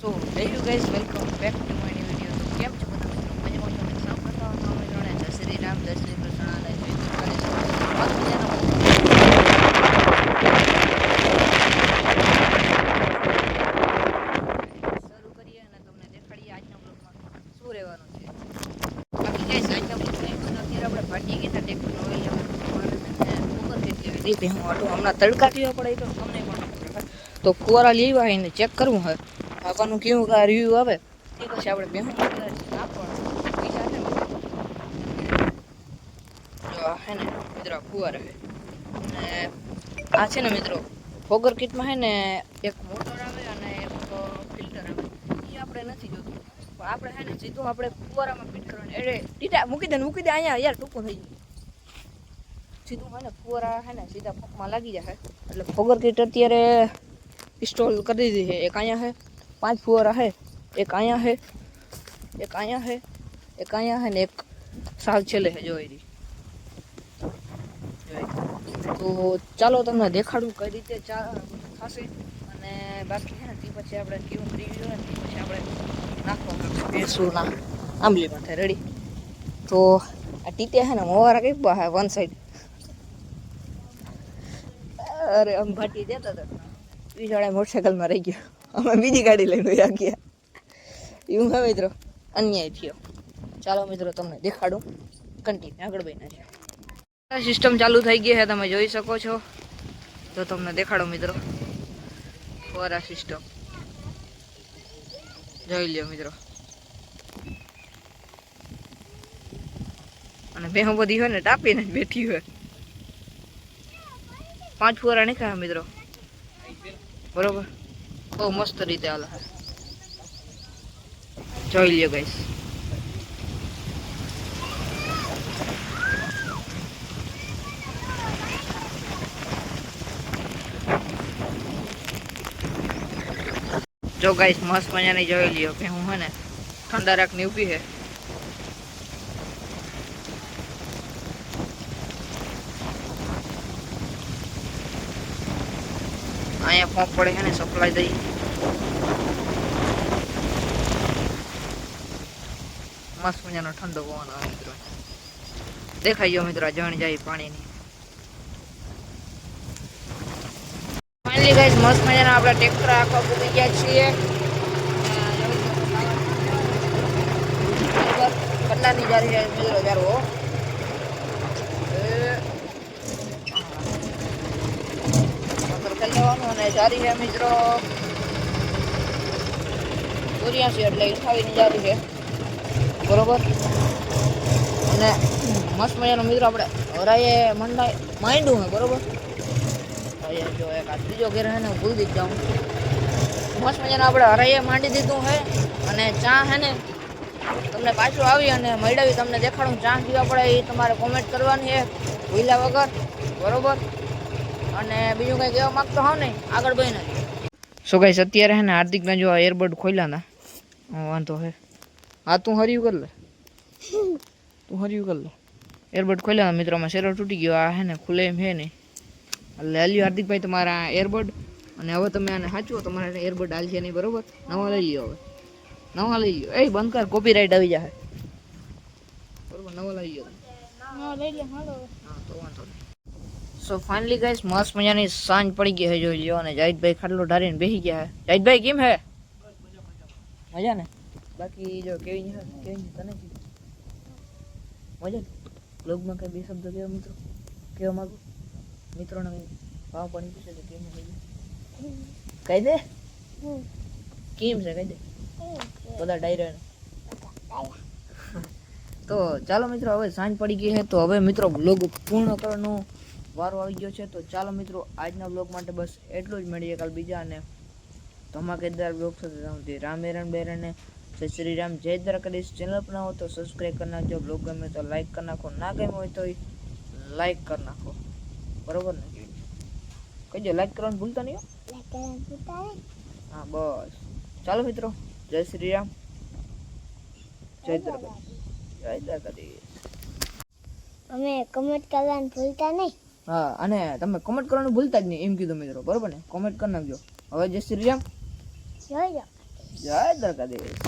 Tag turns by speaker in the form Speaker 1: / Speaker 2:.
Speaker 1: So, hey you guys, welcome back to my new video. તો કેમ છો બધા મિત્રો? મજામાં છો? સૌ પ્રથમ તો અમે ત્રણે જય શ્રી રામ, જય શ્રી કૃષ્ણ અને જય દ્વારકાધીશ. મસ્ત મજાનો શરૂ કરીએ અને તમને દેખાડીએ આજના બ્લોગમાં શું રહેવાનું છે. બાકી guys, આજના બ્લોગમાં અત્યારે આપણે ભાટીએ ગયા ટ્રેક્ટર નોવેલી હમણાં તડકા પીવા પડે તો તમને પણ તો ફુવારા લેવા હોય ને ચેક કરવું હોય આવાનું કેવું કા રિવ્યુ આવે એ પછી આપણે બેહું નાખવાનું પૈસા છે જો હે ને મિત્રો ફુવારા છે અને આ છે ને મિત્રો ફોગર કિટમાં છે ને એક મોટર આવે અને એક ફિલ્ટર આવે એ આપણે નથી જોતું આપણે છે ને સીધું આપણે ફુવારામાં ફિટ કરવાનું એટલે ટીટા મૂકી દે અહીંયા યાર ટૂંકું થઈ ગયું સીધું હે ને ફુવારા હે ને સીધા પંપમાં લાગી જાય એટલે ફોગર કિટ અત્યારે ઇન્સ્ટોલ કરી દીધી છે એક અહીંયા છે 5 ફુવારા છે એક અહીંયા છે એક અહીંયા છે એક અહીંયા છે ને એક સાવ છેલ્લે છે જોઈ રહી તો ચાલો તમને દેખાડું કઈ રીતે થશે અને બાકી છે ને તે પછી આપણે કેવું રિવ્યુ ને તે પછી આપણે નાખવાનું ભેંસુના આંબલી માથે રેડી તો આ ટીટે છે ને મોવારા કઈ હે વન સાઈડ અરે આમ ભાટી દેતા હતા બીજા મોટરસાઇકલમાં રહી ગયો અમે બીજી ગાડી લઈને ગયા ગયા એવું હવે મિત્રો અન્યાય થયો ચાલો મિત્રો તમને દેખાડું કન્ટિન્યુ આગળ બન્યા સિસ્ટમ ચાલુ થઈ ગઈ છે તમે જોઈ શકો છો તો તમને દેખાડો મિત્રો ફોરા સિસ્ટમ જોઈ લ્યો મિત્રો અને ભેહો બધી હોય ને ટાપીને જ બેઠી હોય 5 ફુવારા નીકળ્યા મિત્રો બરોબર બહુ મસ્ત રીતે હાલે જોઈ લ્યો ગાઈસ જો ગાઈસ મસ્ત મજાની જોઈ લ્યો કે હું હે ને ઠંડા રાખની ઊભી છે અહીંયા પંપ પડે છે ને સપ્લાય દઈ મસ્ત મજાનો ઠંડો પવન આવે મિત્રો દેખાઈ ગયો મિત્રો જણ જાય પાણીની ફાઇનલી ગાઈસ મસ્ત મજાના આપણા ટ્રેક્ટર આખા પૂરી ગયા છીએ કેટલાની જારી જાય મિત્રો જારો અને જારી છે મિત્રો 84 એટલે 28 ની જારી છે બરોબર અને મસ્ત મજાનો મિત્રો આપણે હરાએ માંડ્યું હે બરોબર જો એક આ ત્રીજો ઘેર હે ને ભૂલ દીધ જાઉં મસ્ત મજાનો આપણે હરાએ માંડી દીધું હે અને ચા હે ને તમને પાછું આવી અને મળાવી તમને દેખાડું ચા પીવા પડે એ તમારે કોમેન્ટ કરવાની છે ભૂલ્યા વગર બરોબર અને બીજું કઈ કહેવા માંગતો હોવ ને આગળ બહીને સો ગાઈસ અત્યારે હે ને હાર્દિકના જો એરબડ ખોલ્યા હતા વાંધો હે હા તું હર્યું કર લે એરબડ ખોલ્યા મિત્રોમાં શેરો તૂટી ગયો આ હે ને ખુલે એમ હે નહીં એટલે હાલ્યું હાર્દિકભાઈ તમારા એરબડ અને હવે તમે આને સાચવો તમારે એરબડ હાલશે નહીં બરોબર નવા લઈ લ્યો હવે નવા લઈ લ્યો એ બંધ કર કોપીરાઇટ આવી જાય બરોબર નવા લઈ લ્યો હા તો વાંધો નહીં સો ફાઇનલી ગાઈસ મસ્ત મજાની સાંજ પડી ગઈ છે જોઈ લ્યો અને જાહિદભાઈ ખાટલો ઢારીને બેસી ગયા છે જાહિદભાઈ કેમ હે મજા ને બાકી જો કેવી તને મજા બ્લોગમાં કઈ બે શબ્દ કહેવા મિત્રો કહેવા માંગુ મિત્રોને ભાવ પાણી પૂછે છે કેમ કહી દે કેમ છે કહી દે બધા ડાયરા તો ચાલો મિત્રો હવે સાંજ પડી ગઈ છે તો હવે મિત્રો બ્લોગ પૂર્ણ કરવાનો વારો આવી ગયો છે તો ચાલો મિત્રો આજના બ્લોગ માટે બસ એટલું જ મળીએ કાલ બીજા અને ધમાકેદાર બ્લોગ સાથે જાઉં રામ હેરણ બેરને જય શ્રી રામ જય દ્વારકાધીશ ચેનલ પર ના હો તો સબસ્ક્રાઈબ કરી નાખજો બ્લોગ ગમે તો લાઈક કરી નાખો ના ગમે હોય તો લાઈક કરી નાખો બરોબર ને કહીજો લાઈક કરવાનું ભૂલતા નહીં હા બસ ચાલો મિત્રો જય શ્રી રામ જય દ્વારકાધીશ
Speaker 2: અમે કમેન્ટ કરવાનું ભૂલતા નહીં
Speaker 1: હા અને તમે કમેન્ટ કરવાનું ભૂલતા જ નહીં એમ કીધું મિત્રો બરોબર ને કમેન્ટ કરી નાખજો હવે જય શ્રી રામ
Speaker 2: જોઈ લો
Speaker 1: જય દ્વારકાધીશ.